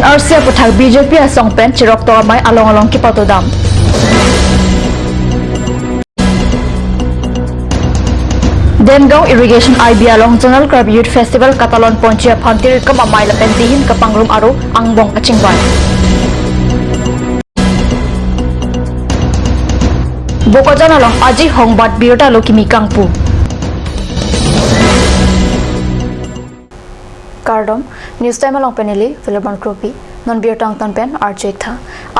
NRC puthak BJP asong pen chirok to amai along ki patodam. Dengaw Irrigation IB along Zonal Crab Youth Festival Catalan Pontia Pantir kamamay lapen dihin kapangrum aro angbong kachingban. Bokojan along aji hongbat birta lokimi kangpu. Cardom News Time along penili Philippine Kropi non birtang tan pen RJ tha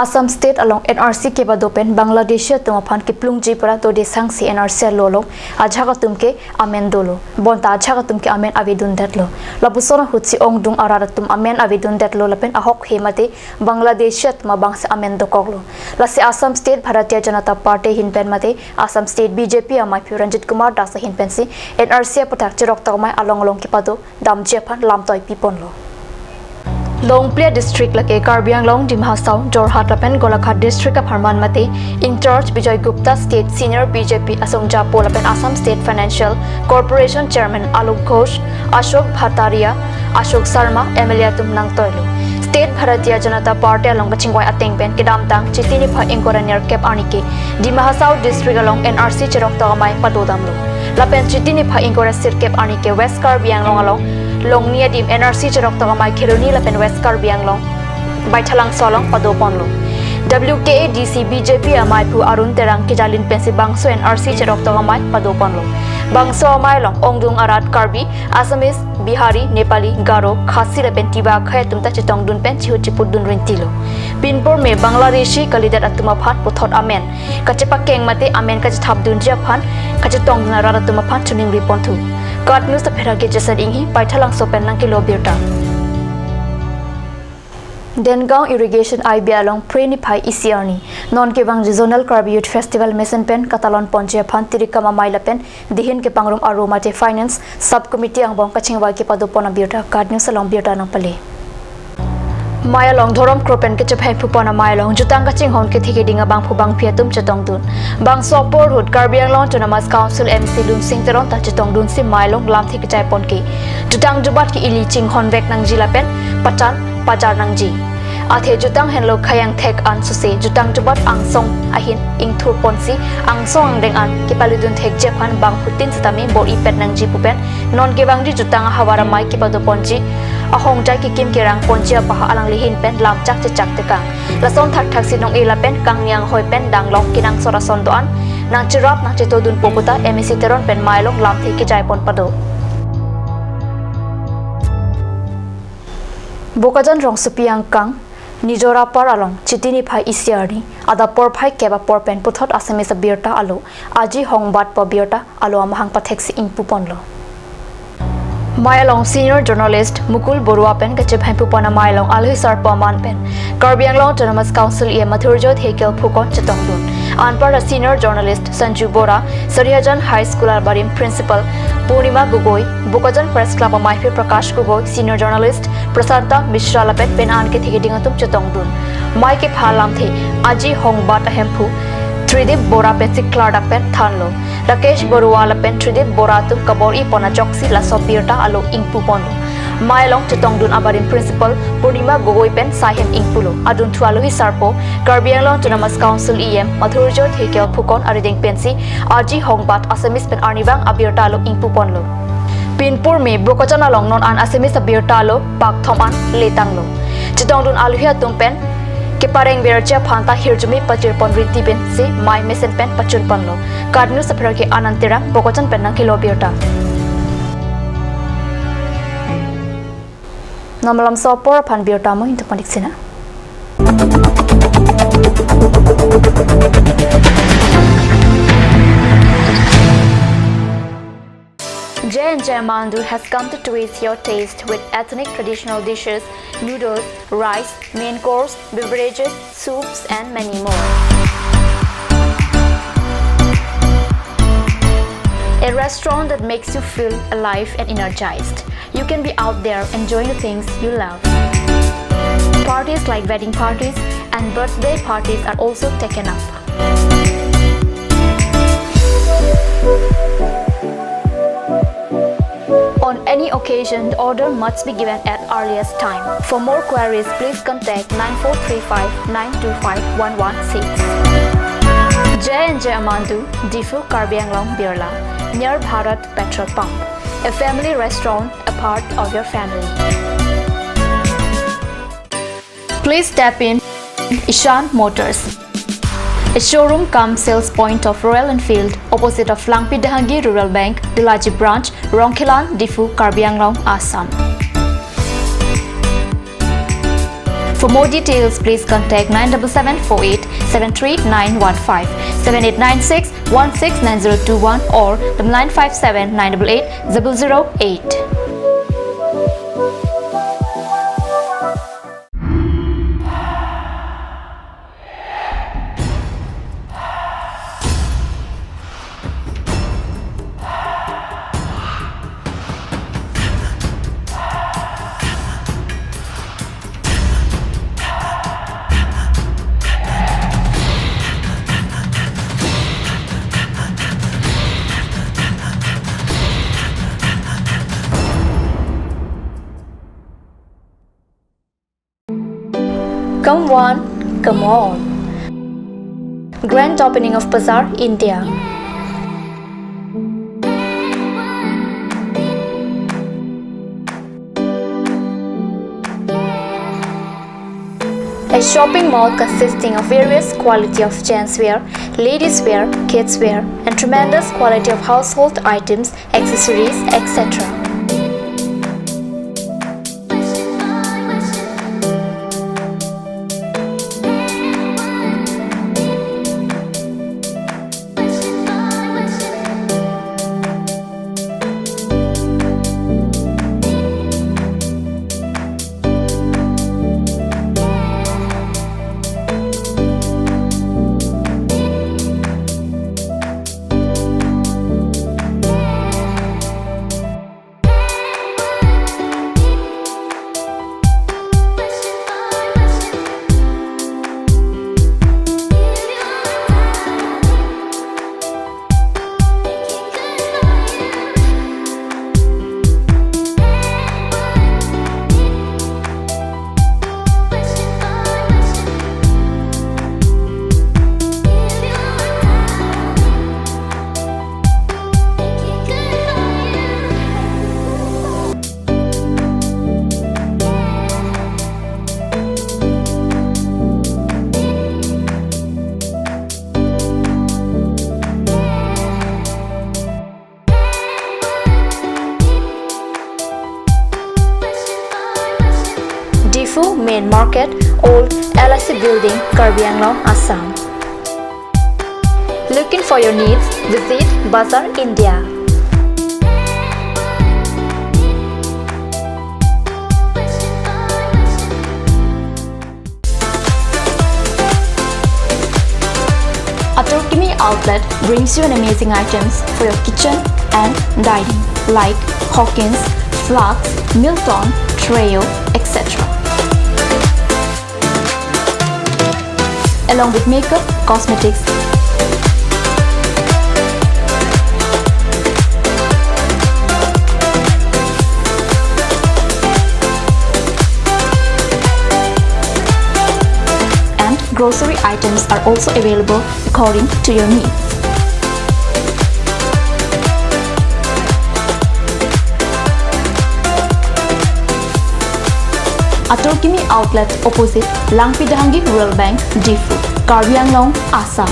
Assam State along NRC ke badopen Bangladesh tumaphan ki plungji para to de sangsi NRC lolo ajhaga tumke amen dolo bonta ajhaga tumke amen avidun datlo labusona hutsi ongdung araratum amen avidun datlo lapen ahok hemate Bangladesh tuma bangsa amen dokoglo lase Assam State Bharatiya Janata Party hinpen mate Assam State BJP amai Ranjit Kumar Das hinpensi NRC patak chirok tawmai along ki pado damje phan lamtoi piponlo Longplia District lake Karbi Anglong Dimhasau Jorhat lapen Golakhat District of Harman Mate in charge Bijoy Gupta State Senior BJP Asongja Polapen Assam State Financial Corporation Chairman Alok Ghosh Ashok Bhattaria Ashok Sarma Emiliatum Nang Toilo State Bharatiya Janata Party along Kachingwai Atengpen Kidamtang Chitini Pha Inkoranir Kep Anike Dimhasau District along NRC Chirok Tagamai Padodamlo Lapen Chitini Pha Inkora Sirkep Anike West Karbi Anglong along Longnia dim NRC Chirok Tagamai Khiruni lapen West Karbi Anglong Baithalang Solong Padoponlo WKA DC BJP amai pu Arun Terang Kijalin Pensi Bangso NRC Chirok Tagamai Padoponlo Bangso amai long Ongdung Arat Karbi Assamese Bihari Nepali Garo Khasi lapen Tiba Khay tumta chitong dun pen chihu chiput dun rintilo Pinpur me Bangladeshi kalidat atuma phan puthot amen kachepa keng mate amen kachithap dunjia phan kachitong dun arat atuma phan chuning riponthu God News the Perage Jason Inghi, Paitalang Sopen ng Kilobirta. Dengaw Irrigation IB along Prenipai Isiarni, Non Kivang Zonal Crab Youth Festival Mesen Pen, Catalan Ponche Pan, Tirikama Mailapen, Dihin Kepangrum Aromate Finance, Subcommittee ang Bong Kachingwai Kipadopona Birta, God News along Birta ng Pali. Maya long thorom kropen ke chaphe phupona maya long jutang ka chinghon ke thike dinga bang phubang phiatum chatong dun bang sopor hut karbiang long tonamas council MC lun sing teron ta chatong dun si maya long lam thik chai pon ki jutang jubat ki ili chinghon vek nang jila pen patan pajar nang ji athe jutang henlo khayang thek an su se jutang jubat ang song ahin ing thur pon si ang song ang deng an ki paludun thek je phan bang phutin satami bor i pet nang ji pupen non ke bang ji jutang hawara mai ki padu pon ji ahong jai ki kim kirang ponjia paha alang lihin pen lam chak te kang lason thak thak sinong ila pen kang nyang hoi pen dang long kinang sorason doan nang chirap nang chito dun poputa MEC teron pen mailong lam thi ki jai pon pado bokajan rong supiang kang Nijora paralong chitini phai isiari ada por phai keba por pen puthot Assamese birta alo aji hongbat po birta alo amahang patheksi impuponlo Mailong Senior Journalist Mukul Borua pen kachep hai pupona Mailong alhi sar paman pen Karbiang Long Autonomous Council e Mathurjot Hekel Phukon Chetong Dun Anpar Senior Journalist Sanju Bora Sarihajan High School Barim Principal Purnima Gugoi Bukajan Press Club Maifi Prakash Gugoi Senior Journalist Prasanta Mishra Lapet Penan ke thigidingatum Chetong Dun Mai ke phalam the aji hongbat ahempu Tridip Bora Pesik Klarda Pen Thanlo Rakesh Boruwala Pen Tridip Boratu Kabori Pona Joksi La Sopirta Alo Ingpupono Mailong Chetong Dun Abarin Principal Purnima Gogoi Pen Sahem Ingpulo Adun Tualo Hisarpo Karbiang Long Autonomous Council EM Mathurjot Hekel Phukon Ariding Pensi Aji Hongbat Assamese Pen Arnivang Abirta Alo Ingpuponlo Pinpur me Brokojan along non an Assamese Abirta Alo Pak Thoman Letanglo Chetong Dun Aluhia Tumpen Kepareng berja phanta hirjumi pachir pon riti ben se mai mesen pen pachun panlo kadnu sapra ke anantira bokojan pen nang kilo birta namalam sopor phan birta mo into panik sina J&J Mandu has come to twist your taste with ethnic traditional dishes, noodles, rice, main course, beverages, soups and many more. A restaurant that makes you feel alive and energized. You can be out there enjoying the things you love. Parties like wedding parties and birthday parties are also taken up. On any any occasion, the order must be given at earliest time. For more queries, please contact 9435 925 116. J&J Amandu, Difu Karbi Anglong Birla, near Bharat Petrol Pump. A family restaurant, a part of your family. Please step in Ishan Motors, a showroom cum sales point of Royal Enfield, opposite of Langpi Dahangi Rural Bank, Dilaji Branch, Rongkhilan, Difu, Karbi Anglong, Assam. For more details, please contact 97748 73915, 7896 169021 or 957 988 008. Come one, come all. Grand opening of Bazaar, India. A shopping mall consisting of various quality of gents wear, ladies wear, kids wear, and tremendous quality of household items, accessories, etc. Main Market, Old LIC Building, Karbi Anglong, Assam. Looking for your needs? Visit Bazaar, India. Atorkimi Outlet brings you an amazing items for your kitchen and dining like Hawkins, Flax, Milton, Treo, etc. Along with makeup, cosmetics, and grocery items are also available according to your needs. Atorkimi Outlet opposite Langpi Dahangi Rural Bank, Difu, Karbi Anglong, Assam.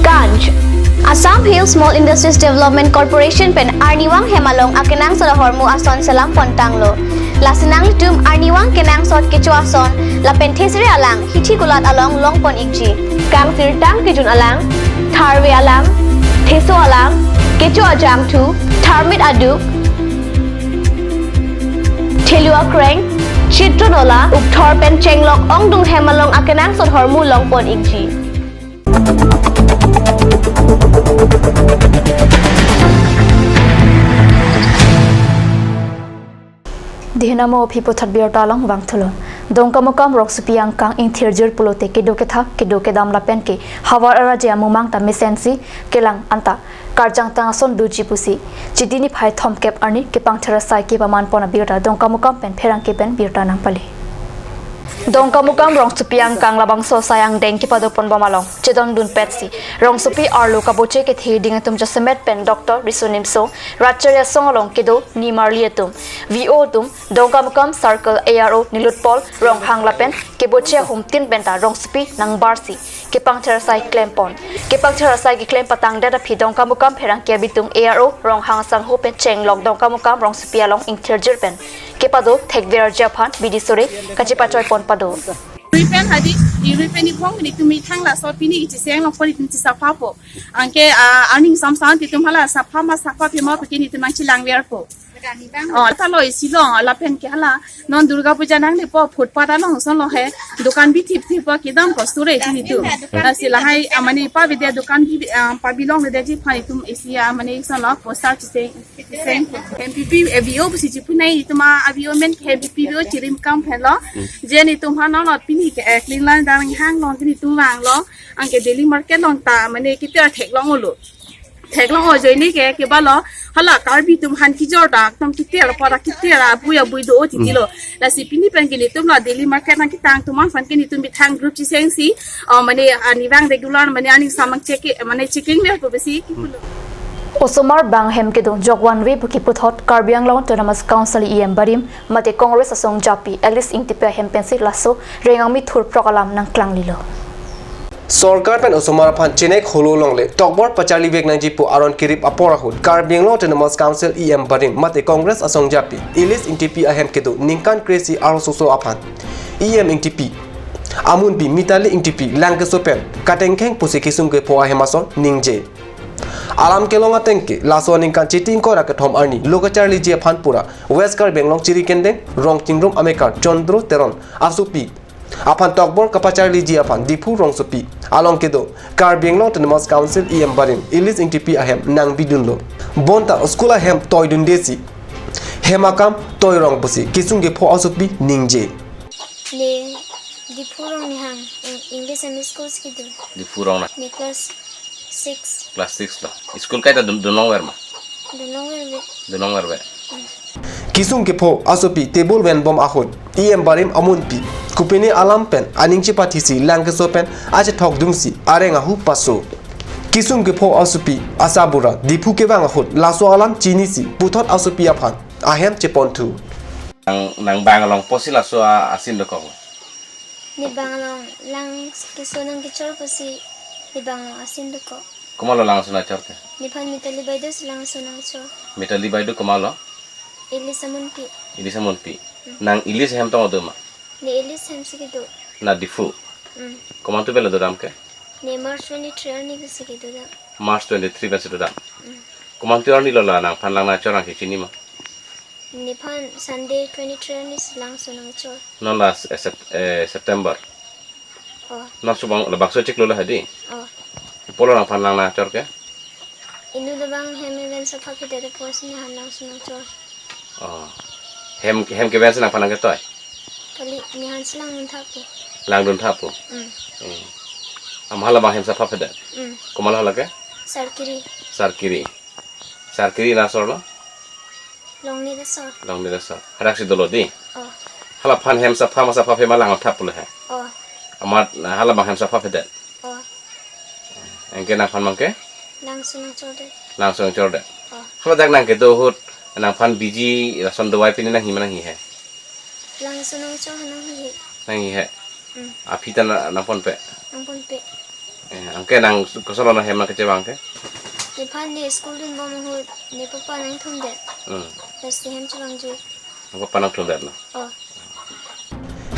Ganj Assam Hill Small Industries Development Corporation pen Arniwang Hemalong akenang sa hormu ason selam pontanglo. Lasinang tum Arniwang kenang sot kecu ason la penthesri alang hithi kulat along longpon ikji. Kang sirtang kijun alang, tharwe alang, theso alang, kecu ajam tu, tharmit aduk, thelua kreng, chitronola, upthor pen chenglok ongdung hemalong akenang sot hormu longpon ikji. Dihinamo pipo tadbiar talang bangtulon. dongkamukam rok supiang kang ing thirjur pulote ke doke tha ke doke dam la pen ke hawar ara je amumang ta mesensi kelang anta karjang tang son duji pusi chidini phai thom kep arni ke pangthara sai ke baman pona birta dongkamukam pen pherang ke pen birta nang pali dongkamukam rong supiang kang labang so sayang deng ki padopon bamalong chedon dun petsi rong supi arlo kaboche ke thi ding tum jasemet pen doctor risunim so racharya songalong kedo ni marlietum vo tum dongkamukam circle aro nilutpol rong hangla pen keboche hum tin benta rong supi nang barsi ke pangthara sai klempon ke pangthara sai ki klem patang da phi dongkamukam pherang ke bitung aro rong hang sang ho pen cheng lok dongkamukam rong supi along interjer pen ke pado thekver japan bidisore kachipa choy pon pado Ripen hadi Ripen ipong ni tumi thang la so pini ichi seng long poli tinti sapa po angke aning samsan ti tumhala sapa ma sapa pi ma pini tumang chilang wer po talo isilong la pen ke hala non durga puja nang ni po phut pada long son lo he dukan bi tip tip ki dam ko sure ti tu sila hai amani pa vidya dukan bi pa bilong de ji phai tum isia amani son lo ko start ti seng mpp avio si ji punai tuma avio men ke mpp bio chirim kam phelo je ni tum ha no pini ke clean line dang hang long ni tum wang lo angke daily market long ta mane ki ter thek long lo thek long o joi ni ke ba lo hala karbi tum han ki jor da tum ki ter para ki ter a buya bui do ti ti lo la si pini pen ki ni tum la daily market nang ki tang tum fan ki ni tum bi thang group chi seng si mane ani wang regular mane ani samang check mane checking me ko besi ki pulo Osomar bang hem ke dong jogwan we buki puthot karbiang long tonamas council em barim mate congress asong japi alice ingtipe hem pensi laso rengami thur prokalam nang klanglilo Sorkar pen osomar phan chenek holo longle tokbor pachali bek nang jipu aron kirip apora hut karbiang long tonamas council em barim mate congress asong japi alice ingtipe ahem ke do ningkan crazy aro soso aphan em ingtipe amun bi mitali ingtipe langke sopen katengkheng pusikisum ke poa hemason ningje alam kelonga tengke laswaning kan chiting ko rakathom arni lokacharli je phanpura west kar benglong chiri kendeng rong tingrum amekar chondro teron asupi aphan tokbor kapacharli je aphan dipu rong supi along kedo kar benglong tenemos council em barin ilis ingtipi ahem nang bidunlo bonta skula hem toydun desi hemakam toy rong busi kisungge pho asupi ningje le dipu rong ni hang english and schools kidu dipu rong na ni class 6 class 6 la school kaita dunong wer ma dunong wer be kisung ke pho asopi table wen bom ahun em barim amun pi kupini alam pen aningchi pathisi langke so pen aje thok dungsi arenga hu paso kisung ke pho asopi asabura dipu ke bang ahun laso alam chini si puthot asopi aphan ahem chepontu nang bang long posila so asin de ko ni bangalong lang kiso nang kichor pasi ni bangalong asin ko komalo lang suna chorte ni phan mitali baido silang sunang chor metali baidu komalo ili samun pi nang ilis hem to oduma ni ili samsi kido na difu komantu bela do damke ni march 23 ni bisi kido da march 23 besi do dam komantu arni lola nang phan lang na chorang ki chini ma ni phan sunday 23 ni silang sunang chor non la september na subang la bakso chik lola hadi polo lang phan lang na chorke inu da bang hem event sa phapi de post ni hanang sunang chor hem ke bensin phan lang ke toy kali ni han silang mun thapu lang dun thapu am hala bang hem sa phapi de komal hala ke sarkiri na sorlo long ni da sor harak si dolo di hala phan hem sa phama sa phapi malang thapu le he amar hala bang hem sa phapi de engke na phan mangke lang sunang chor de hala dak nang ke do hut nang phan biji rason do wai pin nang hi he lang sunang chor nang hi he apita na pon pe nang pon pe angke nang kosolo na hem na ke bang ke ni phan ni school din bom hu ni papa nang thum de pasti hem chulang ju angko panang thum de na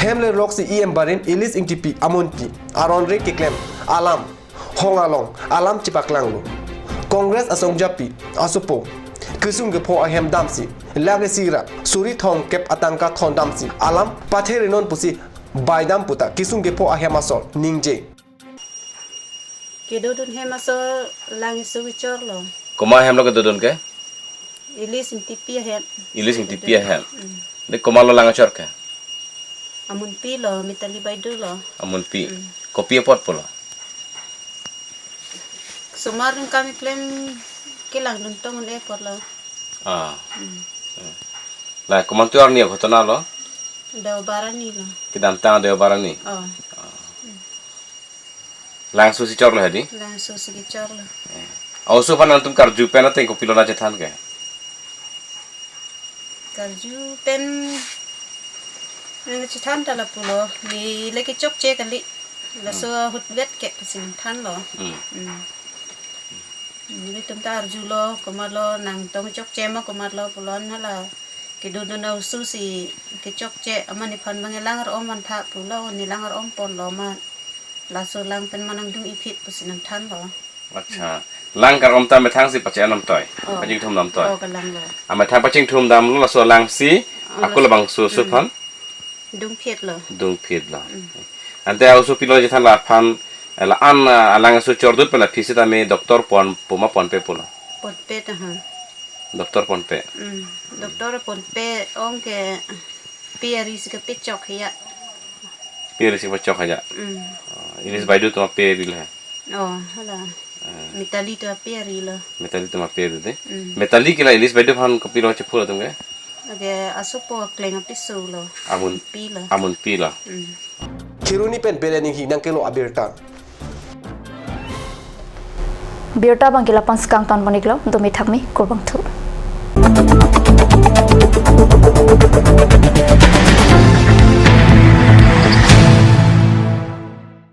hemle roxy em barim ilis ingtipi amonpi aron re ke klem alam hongalong alam chipaklanglo congress asong japi asupo kisung ge pho ahem damsi lagesira suri thong kep atangka thon damsi alam pathere non pusi baidam puta kisung ge pho ahem asol ningje kedo dun hemaso lang suwichor lo koma hem lo ke dodon ke ilis intipi hem de koma lo lang chor ke amun pi lo mitali baidu lo amun pi kopi pot pula sumarun kami klaim kilang duntong un airport lo lah komantuar ni ko tona lo daw barani lo kidam tang de barani langsung si chor lo hadi langsung sige chor lo also pan antum karju pena te kopi lo na chethan ke karju pen nang chitan tala pulo ni leki chok che kali la so hut vet ke pasin than lo ni tum ta arju lo komalo nang tong chok che ma komalo pulon hala ke du no su si ke chok che amani phan bangelang ro man tha pulo ni lang ro pon lo ma la so lang pen manang dung ipit pasin than lo acha lang kar om ta me thang si pache nam toy paching thum nam toy kalang lo ama thang paching thum dam lo la so lang si aku labang su su phan dung phet lo dung phet la ante also pilo je than la phan la an alang su chor dut pela fisita me doktor pon puma pon pe pula pot pe ta ha doktor pon pe doktor pon pe ong ke piari si ke pechok ya pir si pachok aja ini baidu to pe dil hai oh hala mitali to piari lo metali to pe de metali kila ilis baidu phan kopiro che phula tumge age asupo kleng pisu lo amun pila Kiruni pen belening hi nang kelo abirta Birta bangkila panskang tan boniglo domi thakmi kurbang thu